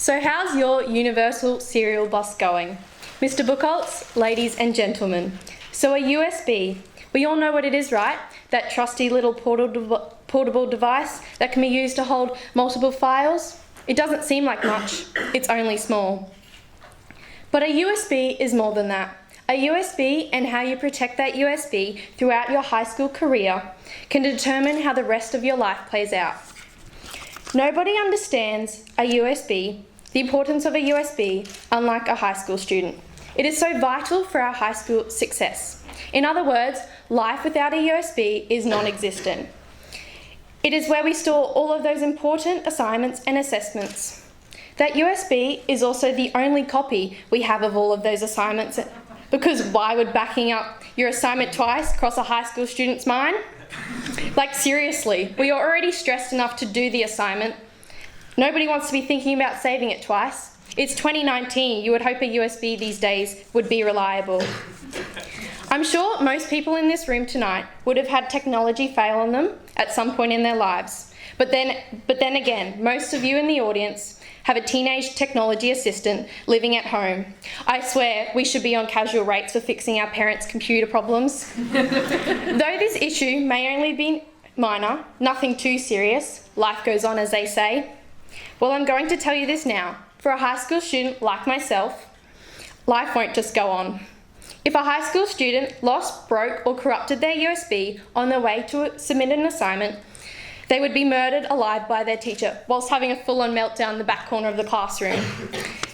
So how's your universal serial bus going? Mr. Buchholz, ladies and gentlemen. So a USB, we all know what it is, right? That trusty little portable device that can be used to hold multiple files. It doesn't seem like much, it's only small. But a USB is more than that. A USB and how you protect that USB throughout your high school career can determine how the rest of your life plays out. Nobody understands a USB, the importance of a USB, unlike a high school student. It is so vital for our high school success. In other words, life without a USB is non-existent. It is where we store all of those important assignments and assessments. That USB is also the only copy we have of all of those assignments, because why would backing up your assignment twice cross a high school student's mind? Like seriously, we are already stressed enough to do the assignment. Nobody wants to be thinking about saving it twice. It's 2019, you would hope a USB these days would be reliable. I'm sure most people in this room tonight would have had technology fail on them at some point in their lives. But then again, most of you in the audience have a teenage technology assistant living at home. I swear we should be on casual rates for fixing our parents' computer problems. Though this issue may only be minor, nothing too serious, life goes on as they say. Well, I'm going to tell you this now. For a high school student like myself, life won't just go on. If a high school student lost, broke, or corrupted their USB on their way to submit an assignment, they would be murdered alive by their teacher whilst having a full-on meltdown in the back corner of the classroom.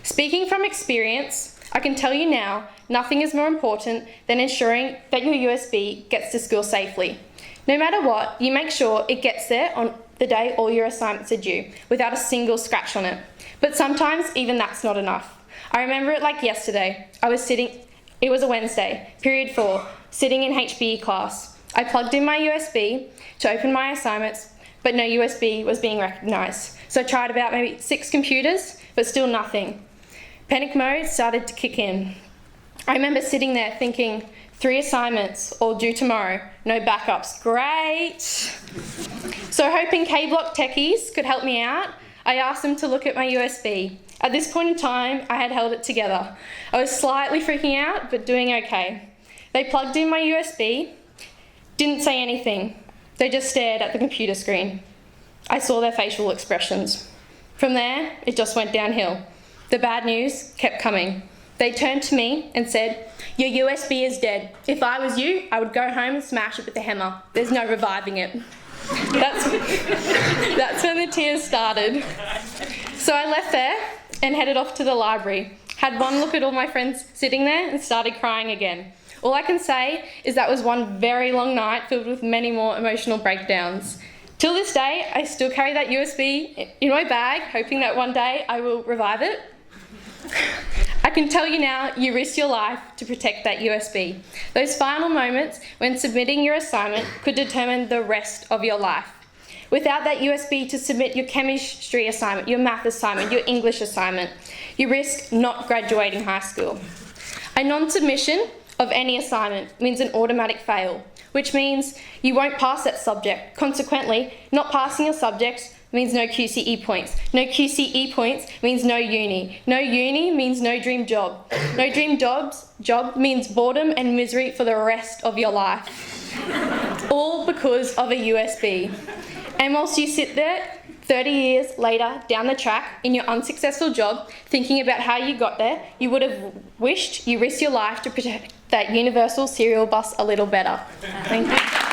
Speaking from experience, I can tell you now, nothing is more important than ensuring that your USB gets to school safely. No matter what, you make sure it gets there on the day all your assignments are due, without a single scratch on it. But sometimes even that's not enough. I remember it like yesterday. It was a Wednesday, period 4, sitting in HBE class. I plugged in my USB to open my assignments, but no USB was being recognised. So I tried about maybe 6 computers, but still nothing. Panic mode started to kick in. I remember sitting there thinking, 3 assignments, all due tomorrow, no backups, great. So hoping K-Block techies could help me out, I asked them to look at my USB. At this point in time, I had held it together. I was slightly freaking out, but doing okay. They plugged in my USB, didn't say anything. They just stared at the computer screen. I saw their facial expressions. From there, it just went downhill. The bad news kept coming. They turned to me and said, "Your USB is dead. If I was you, I would go home and smash it with a hammer. There's no reviving it." That's when the tears started. So I left there and headed off to the library. Had one look at all my friends sitting there and started crying again. All I can say is that was one very long night filled with many more emotional breakdowns. Till this day, I still carry that USB in my bag, hoping that one day I will revive it. I can tell you now, you risk your life to protect that USB. Those final moments when submitting your assignment could determine the rest of your life. Without that USB to submit your chemistry assignment, your math assignment, your English assignment, you risk not graduating high school. A non-submission of any assignment means an automatic fail, which means you won't pass that subject. Consequently, not passing a subject means no QCE points. No QCE points means no uni. No uni means no dream job. No dream job means boredom and misery for the rest of your life. All because of a USB. And whilst you sit there 30 years later down the track in your unsuccessful job, thinking about how you got there, you would have wished you risked your life to protect that universal serial bus a little better. Thank you.